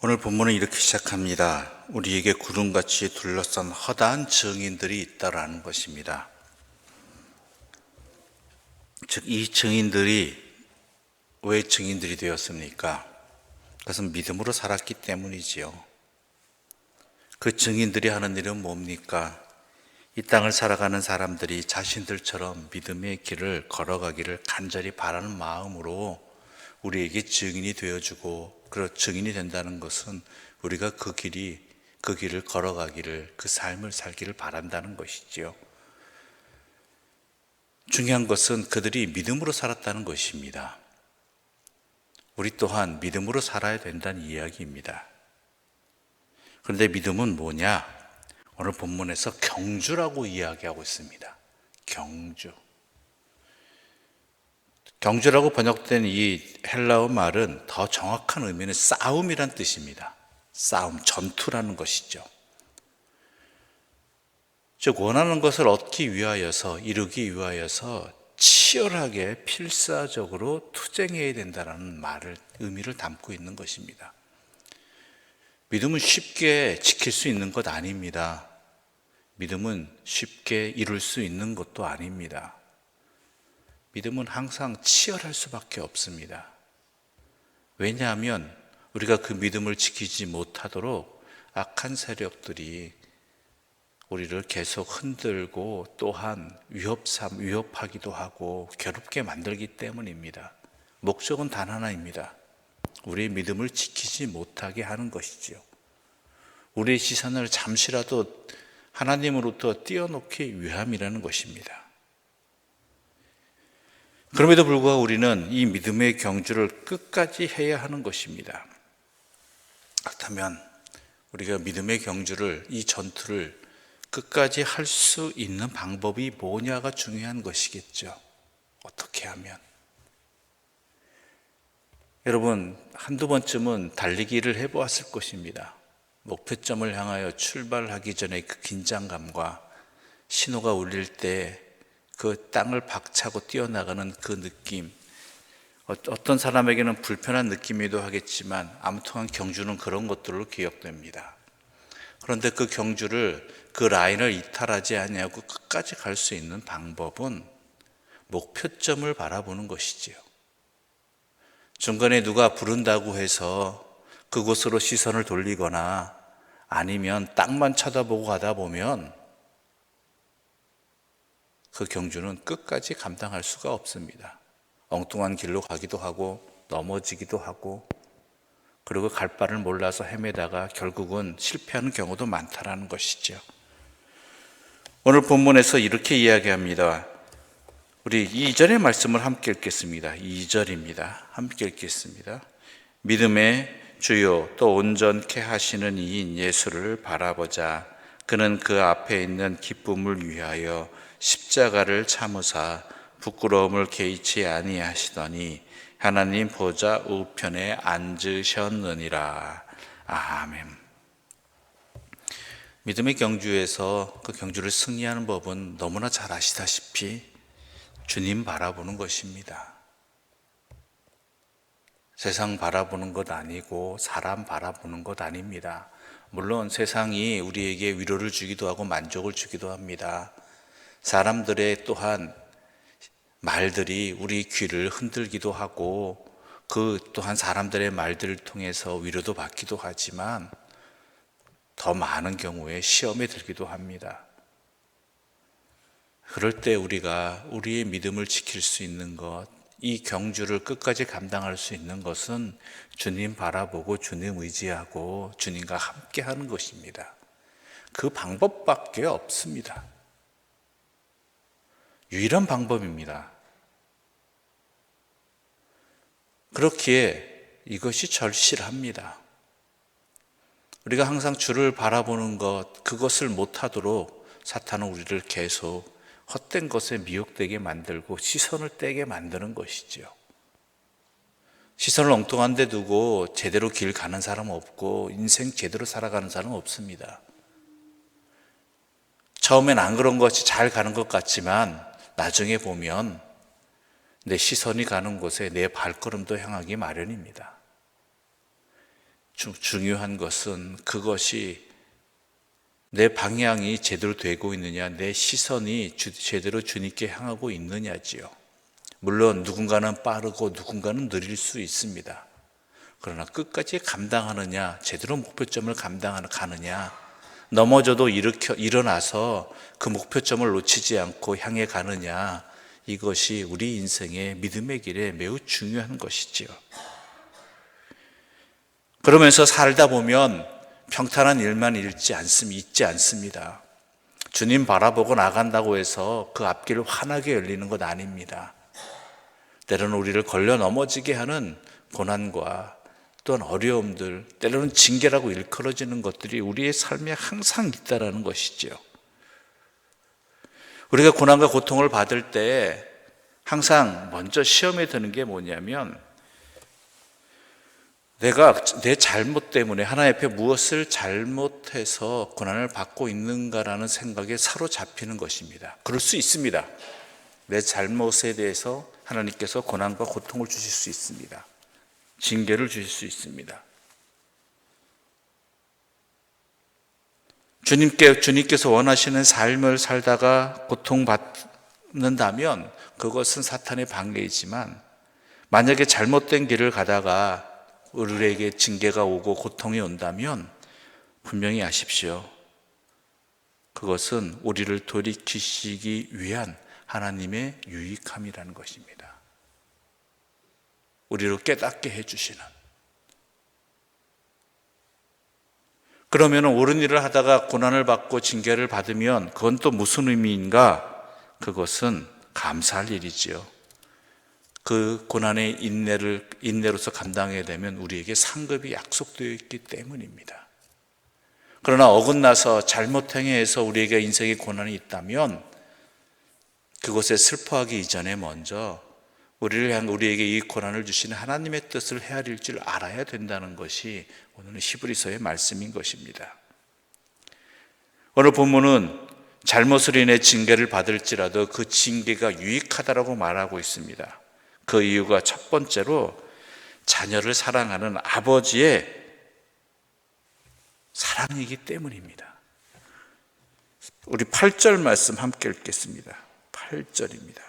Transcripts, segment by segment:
오늘 본문은 이렇게 시작합니다. 우리에게 구름같이 둘러싼 허다한 증인들이 있다라는 것입니다. 즉, 이 증인들이 왜 증인들이 되었습니까? 그것은 믿음으로 살았기 때문이지요. 그 증인들이 하는 일은 뭡니까? 이 땅을 살아가는 사람들이 자신들처럼 믿음의 길을 걸어가기를 간절히 바라는 마음으로 우리에게 증인이 되어주고, 그 증인이 된다는 것은 우리가 그 길을 걸어가기를, 그 삶을 살기를 바란다는 것이지요. 중요한 것은 그들이 믿음으로 살았다는 것입니다. 우리 또한 믿음으로 살아야 된다는 이야기입니다. 그런데 믿음은 뭐냐? 오늘 본문에서 경주라고 이야기하고 있습니다. 경주라고 번역된 이 헬라어 말은 더 정확한 의미는 싸움이란 뜻입니다. 싸움, 전투라는 것이죠. 즉, 원하는 것을 얻기 위하여서, 이루기 위하여서 치열하게 필사적으로 투쟁해야 된다는 의미를 담고 있는 것입니다. 믿음은 쉽게 지킬 수 있는 것 아닙니다. 믿음은 쉽게 이룰 수 있는 것도 아닙니다. 믿음은 항상 치열할 수밖에 없습니다. 왜냐하면 우리가 그 믿음을 지키지 못하도록 악한 세력들이 우리를 계속 흔들고 또한 위협하기도 하고 괴롭게 만들기 때문입니다. 목적은 단 하나입니다. 우리의 믿음을 지키지 못하게 하는 것이지요. 우리의 시선을 잠시라도 하나님으로부터 띄어놓기 위함이라는 것입니다. 그럼에도 불구하고 우리는 이 믿음의 경주를 끝까지 해야 하는 것입니다. 그렇다면 우리가 믿음의 경주를, 이 전투를 끝까지 할 수 있는 방법이 뭐냐가 중요한 것이겠죠. 어떻게 하면? 여러분, 한두 번쯤은 달리기를 해보았을 것입니다. 목표점을 향하여 출발하기 전에 그 긴장감과 신호가 울릴 때 그 땅을 박차고 뛰어나가는 그 느낌, 어떤 사람에게는 불편한 느낌이기도 하겠지만 아무튼 경주는 그런 것들로 기억됩니다. 그런데 그 경주를, 그 라인을 이탈하지 아니하고 끝까지 갈 수 있는 방법은 목표점을 바라보는 것이지요. 중간에 누가 부른다고 해서 그곳으로 시선을 돌리거나 아니면 땅만 쳐다보고 가다 보면 그 경주는 끝까지 감당할 수가 없습니다. 엉뚱한 길로 가기도 하고 넘어지기도 하고, 그리고 갈 바를 몰라서 헤매다가 결국은 실패하는 경우도 많다라는 것이죠. 오늘 본문에서 이렇게 이야기합니다. 우리 2절의 말씀을 함께 읽겠습니다. 2절입니다. 함께 읽겠습니다. 믿음의 주요 또 온전케 하시는 이인 예수를 바라보자. 그는 그 앞에 있는 기쁨을 위하여 십자가를 참으사 부끄러움을 개의치 아니하시더니 하나님 보좌 우편에 앉으셨느니라. 아멘. 믿음의 경주에서 그 경주를 승리하는 법은 너무나 잘 아시다시피 주님 바라보는 것입니다. 세상 바라보는 것 아니고 사람 바라보는 것 아닙니다. 물론 세상이 우리에게 위로를 주기도 하고 만족을 주기도 합니다. 사람들의 또한 말들이 우리 귀를 흔들기도 하고 그 또한 사람들의 말들을 통해서 위로도 받기도 하지만 더 많은 경우에 시험에 들기도 합니다. 그럴 때 우리가 우리의 믿음을 지킬 수 있는 것, 이 경주를 끝까지 감당할 수 있는 것은 주님 바라보고 주님 의지하고 주님과 함께 하는 것입니다. 그 방법밖에 없습니다. 유일한 방법입니다. 그렇기에 이것이 절실합니다. 우리가 항상 주를 바라보는 것, 그것을 못하도록 사탄은 우리를 계속 헛된 것에 미혹되게 만들고 시선을 떼게 만드는 것이죠. 시선을 엉뚱한 데 두고 제대로 길 가는 사람 없고 인생 제대로 살아가는 사람 없습니다. 처음엔 안 그런 것이 잘 가는 것 같지만 나중에 보면 내 시선이 가는 곳에 내 발걸음도 향하기 마련입니다. 중요한 것은 그것이 내 방향이 제대로 되고 있느냐, 내 시선이 제대로 주님께 향하고 있느냐지요. 물론 누군가는 빠르고 누군가는 느릴 수 있습니다. 그러나 끝까지 감당하느냐, 제대로 목표점을 가느냐, 넘어져도 일어나서 그 목표점을 놓치지 않고 향해 가느냐, 이것이 우리 인생의 믿음의 길에 매우 중요한 것이지요. 그러면서 살다 보면 평탄한 일만 있지 않습니다. 주님 바라보고 나간다고 해서 그 앞길을 환하게 열리는 것 아닙니다. 때로는 우리를 걸려 넘어지게 하는 고난과 또한 어려움들, 때로는 징계라고 일컬어지는 것들이 우리의 삶에 항상 있다라는 것이죠. 우리가 고난과 고통을 받을 때 항상 먼저 시험에 드는 게 뭐냐면, 내가 내 잘못 때문에 하나님 앞에 무엇을 잘못해서 고난을 받고 있는가라는 생각에 사로잡히는 것입니다. 그럴 수 있습니다. 내 잘못에 대해서 하나님께서 고난과 고통을 주실 수 있습니다. 징계를 주실 수 있습니다. 주님께서 원하시는 삶을 살다가 고통받는다면 그것은 사탄의 방해이지만, 만약에 잘못된 길을 가다가 우리에게 징계가 오고 고통이 온다면 분명히 아십시오. 그것은 우리를 돌이키시기 위한 하나님의 유익함이라는 것입니다. 우리를 깨닫게 해주시는. 그러면 옳은 일을 하다가 고난을 받고 징계를 받으면 그건 또 무슨 의미인가? 그것은 감사할 일이지요. 그 고난의 인내로서 감당해야 되면 우리에게 상급이 약속되어 있기 때문입니다. 그러나 어긋나서 잘못 행해서 우리에게 인생의 고난이 있다면 그것에 슬퍼하기 이전에 먼저 우리에게 이 고난을 주시는 하나님의 뜻을 헤아릴 줄 알아야 된다는 것이 오늘 히브리서의 말씀인 것입니다. 오늘 본문은 잘못을 인해 징계를 받을지라도 그 징계가 유익하다라고 말하고 있습니다. 그 이유가 첫 번째로 자녀를 사랑하는 아버지의 사랑이기 때문입니다. 우리 8절 말씀 함께 읽겠습니다. 8절입니다.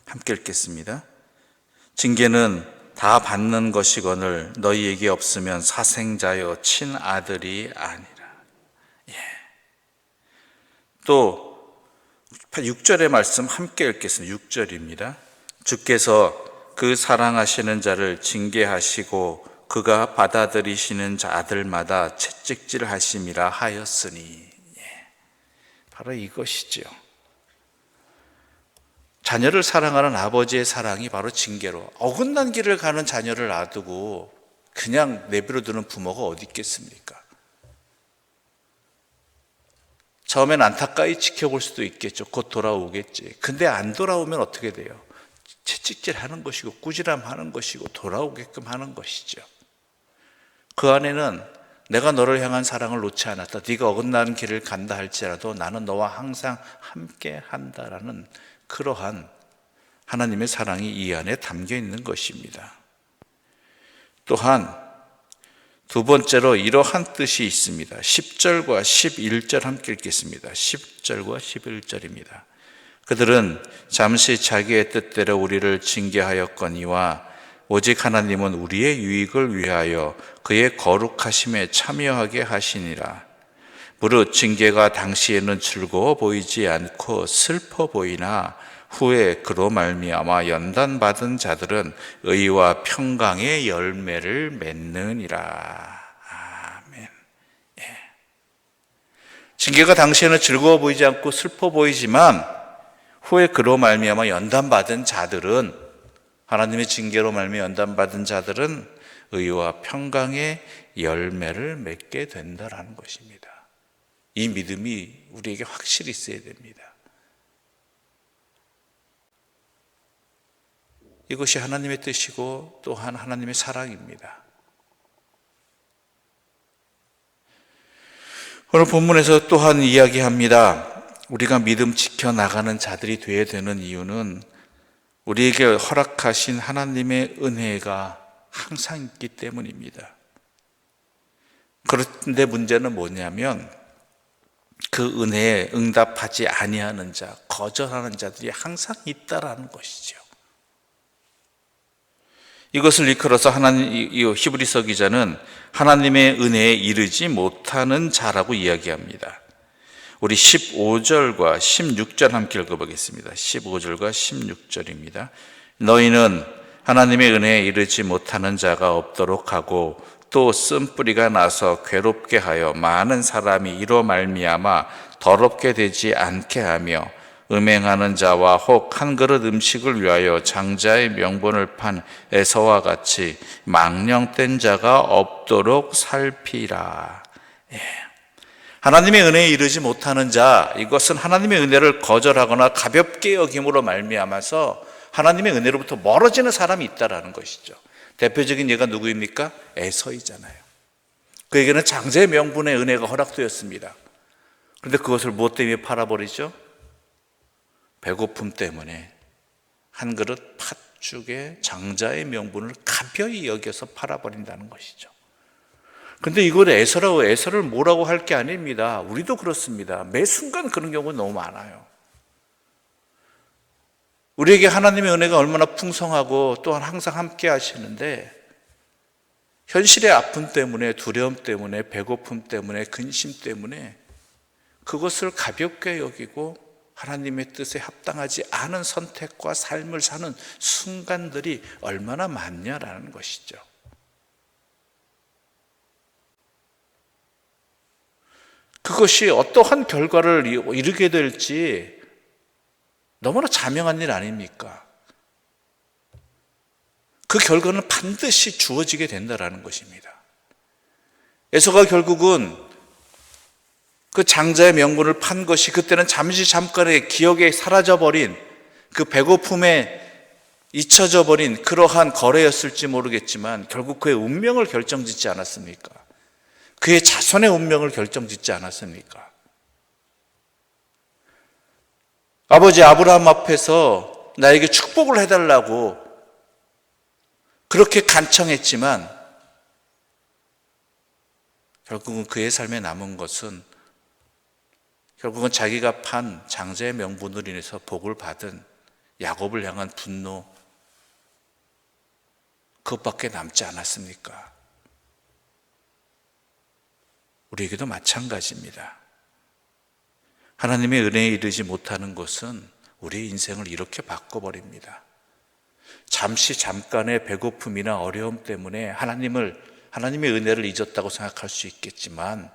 함께 읽겠습니다. 징계는 다 받는 것이거늘 너희에게 없으면 사생자여 친아들이 아니라. 또 6절의 말씀 함께 읽겠습니다. 6절입니다. 주께서 그 사랑하시는 자를 징계하시고 그가 받아들이시는 자들마다 채찍질 하심이라 하였으니. 바로 이것이죠. 자녀를 사랑하는 아버지의 사랑이 바로 징계로, 어긋난 길을 가는 자녀를 놔두고 그냥 내버려 두는 부모가 어디 있겠습니까? 처음엔 안타까이 지켜볼 수도 있겠죠. 곧 돌아오겠지. 근데 안 돌아오면 어떻게 돼요? 채찍질 하는 것이고 꾸지람하는 것이고 돌아오게끔 하는 것이죠. 그 안에는 내가 너를 향한 사랑을 놓지 않았다, 네가 어긋나는 길을 간다 할지라도 나는 너와 항상 함께 한다라는 그러한 하나님의 사랑이 이 안에 담겨 있는 것입니다. 또한 두 번째로 이러한 뜻이 있습니다. 10절과 11절 함께 읽겠습니다. 10절과 11절입니다. 그들은 잠시 자기의 뜻대로 우리를 징계하였거니와 오직 하나님은 우리의 유익을 위하여 그의 거룩하심에 참여하게 하시니라. 무릇 징계가 당시에는 즐거워 보이지 않고 슬퍼 보이나 후에 그로 말미암아 연단받은 자들은 의와 평강의 열매를 맺느니라. 아멘. 징계가 당시에는 즐거워 보이지 않고 슬퍼 보이지만 후에 그로 말미암아 연단받은 자들은, 하나님의 징계로 말미암아 연단받은 자들은 의와 평강의 열매를 맺게 된다라는 것입니다. 이 믿음이 우리에게 확실히 있어야 됩니다. 이것이 하나님의 뜻이고 또한 하나님의 사랑입니다. 오늘 본문에서 또한 이야기합니다. 우리가 믿음 지켜나가는 자들이 되어야 되는 이유는 우리에게 허락하신 하나님의 은혜가 항상 있기 때문입니다. 그런데 문제는 뭐냐면 그 은혜에 응답하지 아니하는 자, 거절하는 자들이 항상 있다라는 것이죠. 이것을 이끌어서 히브리서 기자는 하나님의 은혜에 이르지 못하는 자라고 이야기합니다. 우리 15절과 16절 함께 읽어보겠습니다. 15절과 16절입니다. 너희는 하나님의 은혜에 이르지 못하는 자가 없도록 하고 또 쓴뿌리가 나서 괴롭게 하여 많은 사람이 이로 말미암아 더럽게 되지 않게 하며 음행하는 자와 혹 한 그릇 음식을 위하여 장자의 명분을 판 에서와 같이 망령된 자가 없도록 살피라. 하나님의 은혜에 이르지 못하는 자, 이것은 하나님의 은혜를 거절하거나 가볍게 여김으로 말미암아서 하나님의 은혜로부터 멀어지는 사람이 있다라는 것이죠. 대표적인 예가 누구입니까? 에서이잖아요. 그에게는 장자의 명분의 은혜가 허락되었습니다. 그런데 그것을 무엇 때문에 팔아버리죠? 배고픔 때문에 한 그릇 팥죽에 장자의 명분을 가벼이 여겨서 팔아버린다는 것이죠. 근데 이걸 에서를 뭐라고 할 게 아닙니다. 우리도 그렇습니다. 매 순간 그런 경우가 너무 많아요. 우리에게 하나님의 은혜가 얼마나 풍성하고 또한 항상 함께 하시는데 현실의 아픔 때문에, 두려움 때문에, 배고픔 때문에, 근심 때문에 그것을 가볍게 여기고 하나님의 뜻에 합당하지 않은 선택과 삶을 사는 순간들이 얼마나 많냐라는 것이죠. 그것이 어떠한 결과를 이루게 될지 너무나 자명한 일 아닙니까? 그 결과는 반드시 주어지게 된다는 것입니다. 에서가 결국은 그 장자의 명분을 판 것이 그때는 잠깐의 기억에 사라져버린 그 배고픔에 잊혀져버린 그러한 거래였을지 모르겠지만 결국 그의 운명을 결정짓지 않았습니까? 그의 자손의 운명을 결정짓지 않았습니까? 아버지 아브라함 앞에서 나에게 축복을 해달라고 그렇게 간청했지만 결국은 그의 삶에 남은 것은 결국은 자기가 판 장자의 명분으로 인해서 복을 받은 야곱을 향한 분노, 그것밖에 남지 않았습니까? 우리에게도 마찬가지입니다. 하나님의 은혜에 이르지 못하는 것은 우리의 인생을 이렇게 바꿔버립니다. 잠깐의 배고픔이나 어려움 때문에 하나님의 은혜를 잊었다고 생각할 수 있겠지만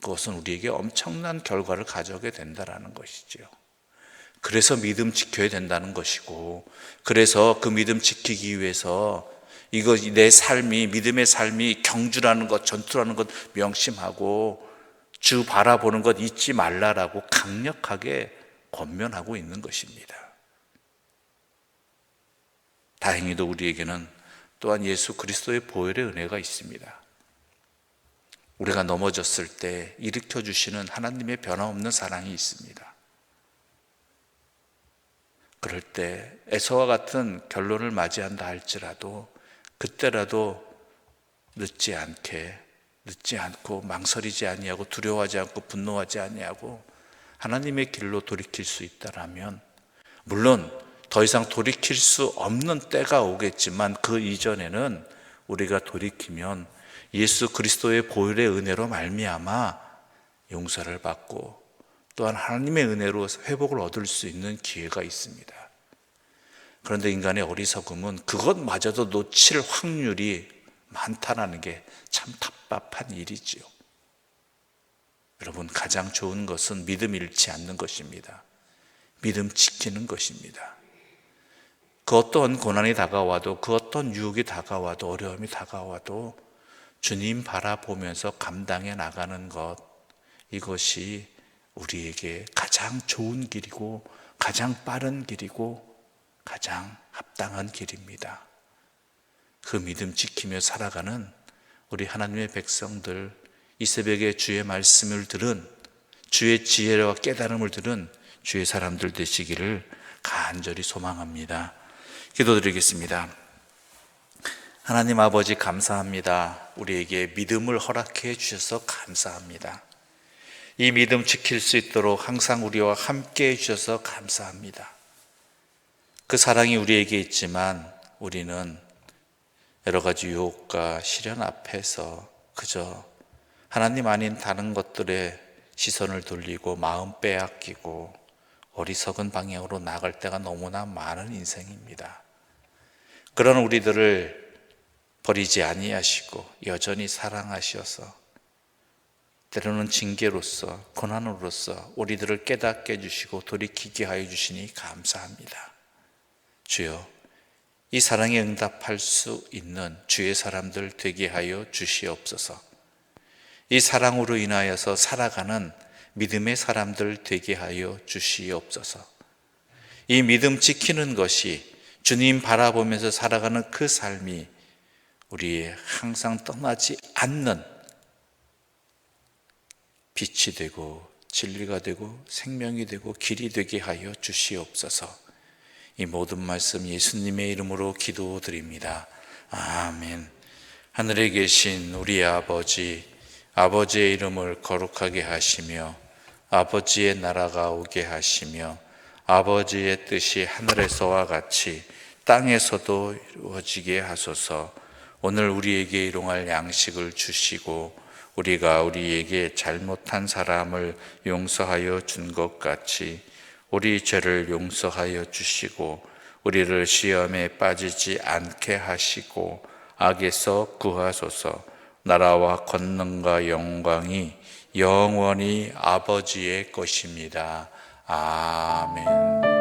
그것은 우리에게 엄청난 결과를 가져오게 된다는 것이지요. 그래서 믿음 지켜야 된다는 것이고, 그래서 그 믿음 지키기 위해서 내 삶이, 믿음의 삶이 경주라는 것, 전투라는 것 명심하고 주 바라보는 것 잊지 말라라고 강력하게 권면하고 있는 것입니다. 다행히도 우리에게는 또한 예수 그리스도의 보혈의 은혜가 있습니다. 우리가 넘어졌을 때 일으켜 주시는 하나님의 변함없는 사랑이 있습니다. 그럴 때 에서와 같은 결론을 맞이한다 할지라도 그때라도 늦지 않고 망설이지 아니하고 두려워하지 않고 분노하지 아니하고 하나님의 길로 돌이킬 수 있다라면, 물론 더 이상 돌이킬 수 없는 때가 오겠지만 그 이전에는 우리가 돌이키면 예수 그리스도의 보혈의 은혜로 말미암아 용서를 받고 또한 하나님의 은혜로 회복을 얻을 수 있는 기회가 있습니다. 그런데 인간의 어리석음은 그것마저도 놓칠 확률이 많다는 게 참 답답한 일이지요. 여러분, 가장 좋은 것은 믿음 잃지 않는 것입니다. 믿음 지키는 것입니다. 그 어떤 고난이 다가와도, 그 어떤 유혹이 다가와도, 어려움이 다가와도 주님 바라보면서 감당해 나가는 것, 이것이 우리에게 가장 좋은 길이고 가장 빠른 길이고 가장 합당한 길입니다. 그 믿음 지키며 살아가는 우리 하나님의 백성들, 이 새벽에 주의 말씀을 들은, 주의 지혜와 깨달음을 들은 주의 사람들 되시기를 간절히 소망합니다. 기도드리겠습니다. 하나님 아버지 감사합니다. 우리에게 믿음을 허락해 주셔서 감사합니다. 이 믿음 지킬 수 있도록 항상 우리와 함께 해 주셔서 감사합니다. 그 사랑이 우리에게 있지만 우리는 여러 가지 유혹과 시련 앞에서 그저 하나님 아닌 다른 것들에 시선을 돌리고 마음 빼앗기고 어리석은 방향으로 나갈 때가 너무나 많은 인생입니다. 그런 우리들을 버리지 아니하시고 여전히 사랑하셔서 때로는 징계로서 고난으로서 우리들을 깨닫게 해주시고 돌이키게 하여 주시니 감사합니다. 주여, 이 사랑에 응답할 수 있는 주의 사람들 되게 하여 주시옵소서. 이 사랑으로 인하여서 살아가는 믿음의 사람들 되게 하여 주시옵소서. 이 믿음 지키는 것이 주님 바라보면서 살아가는 그 삶이 우리의 항상 떠나지 않는 빛이 되고 진리가 되고 생명이 되고 길이 되게 하여 주시옵소서. 이 모든 말씀 예수님의 이름으로 기도드립니다. 아멘. 하늘에 계신 우리 아버지, 아버지의 이름을 거룩하게 하시며 아버지의 나라가 오게 하시며 아버지의 뜻이 하늘에서와 같이 땅에서도 이루어지게 하소서. 오늘 우리에게 일용할 양식을 주시고 우리가 우리에게 잘못한 사람을 용서하여 준 것 같이 우리 죄를 용서하여 주시고 우리를 시험에 빠지지 않게 하시고 악에서 구하소서. 나라와 권능과 영광이 영원히 아버지의 것입니다. 아멘.